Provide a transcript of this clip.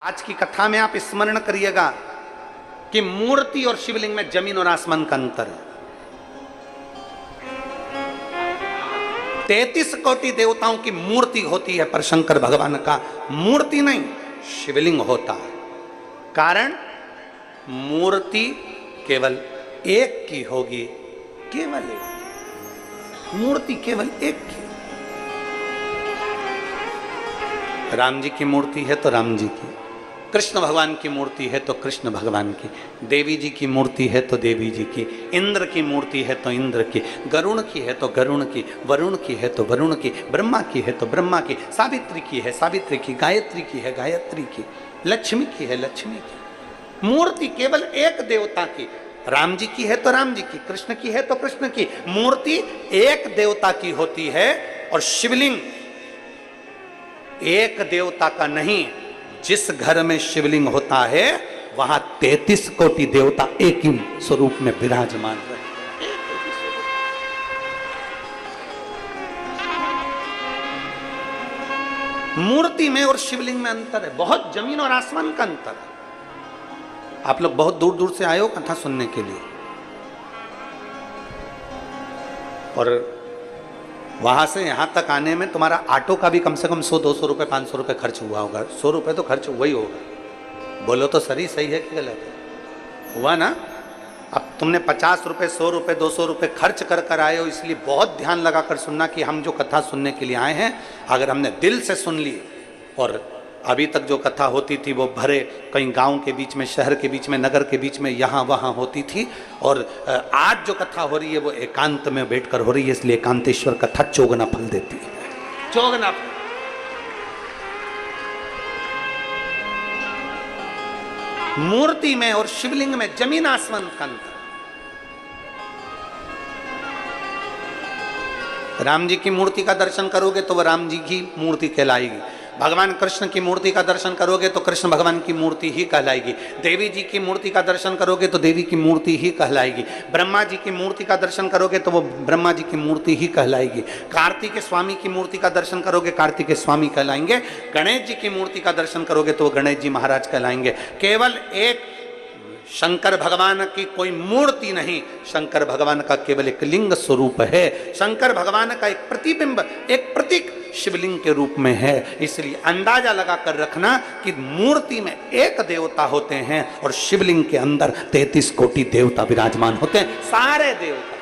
आज की कथा में आप स्मरण करिएगा कि मूर्ति और शिवलिंग में जमीन और आसमान का अंतर है। 33 कोटि देवताओं की मूर्ति होती है, पर शंकर भगवान का मूर्ति नहीं, शिवलिंग होता है। कारण मूर्ति केवल एक की होगी, केवल एक मूर्ति, केवल एक की। राम जी की मूर्ति है तो राम जी की, कृष्ण भगवान की मूर्ति है तो कृष्ण भगवान की, देवी जी की मूर्ति है तो देवी जी की, इंद्र की मूर्ति है तो इंद्र की, गरुण की है तो गरुण की, वरुण की है तो वरुण की, ब्रह्मा की है तो ब्रह्मा की, सावित्री की है सावित्री की, गायत्री की है गायत्री की, लक्ष्मी की है लक्ष्मी की। मूर्ति केवल एक देवता की, राम जी की है तो राम जी की, कृष्ण की है तो कृष्ण की। मूर्ति एक देवता की होती है और शिवलिंग एक देवता का नहीं। जिस घर में शिवलिंग होता है वहां 33 कोटि देवता एक ही स्वरूप में विराजमान रहे। मूर्ति में और शिवलिंग में अंतर है, बहुत जमीन और आसमान का अंतर है। आप लोग बहुत दूर दूर से आए हो कथा सुनने के लिए, और वहां से यहां तक आने में तुम्हारा ऑटो का भी कम से कम 100-200 रुपए 500 रुपए खर्च हुआ होगा। 100 रुपए तो खर्च हुआ ही होगा। बोलो तो सही है कि गलत है? हुआ ना? अब तुमने 50 रुपए 100 रुपए 200 रुपए खर्च कर कर आए हो, इसलिए बहुत ध्यान लगा कर सुनना कि हम जो कथा सुनने के लिए आए हैं, अगर हमने दिल से सुन ली, और अभी तक जो कथा होती थी वो भरे कहीं गांव के बीच में, शहर के बीच में, नगर के बीच में, यहाँ वहाँ होती थी, और आज जो कथा हो रही है वो एकांत में बैठकर हो रही है, इसलिए एकांतेश्वर कथा चौगुना फल देती है। चौगुना फल। मूर्ति में और शिवलिंग में जमीन आसमान का अंतर। राम जी की मूर्ति का दर्शन करोगे तो वह राम जी की मूर्ति कहलाएगी। भगवान कृष्ण की मूर्ति का दर्शन करोगे तो कृष्ण भगवान की मूर्ति ही कहलाएगी। देवी जी की मूर्ति का दर्शन करोगे तो देवी की मूर्ति ही कहलाएगी। ब्रह्मा जी की मूर्ति का दर्शन करोगे तो वो ब्रह्मा जी की मूर्ति ही कहलाएगी। कार्तिक स्वामी की मूर्ति का दर्शन करोगे कार्तिक स्वामी कहलाएंगे। गणेश जी की मूर्ति का दर्शन करोगे तो वो गणेश जी महाराज कहलाएंगे। केवल एक शंकर भगवान की कोई मूर्ति नहीं, शंकर भगवान का केवल एक लिंग स्वरूप है। शंकर भगवान का एक प्रतिबिंब, एक प्रतीक शिवलिंग के रूप में है। इसलिए अंदाजा लगा कर रखना कि मूर्ति में एक देवता होते हैं और शिवलिंग के अंदर 33 कोटि देवता विराजमान होते हैं, सारे देवता।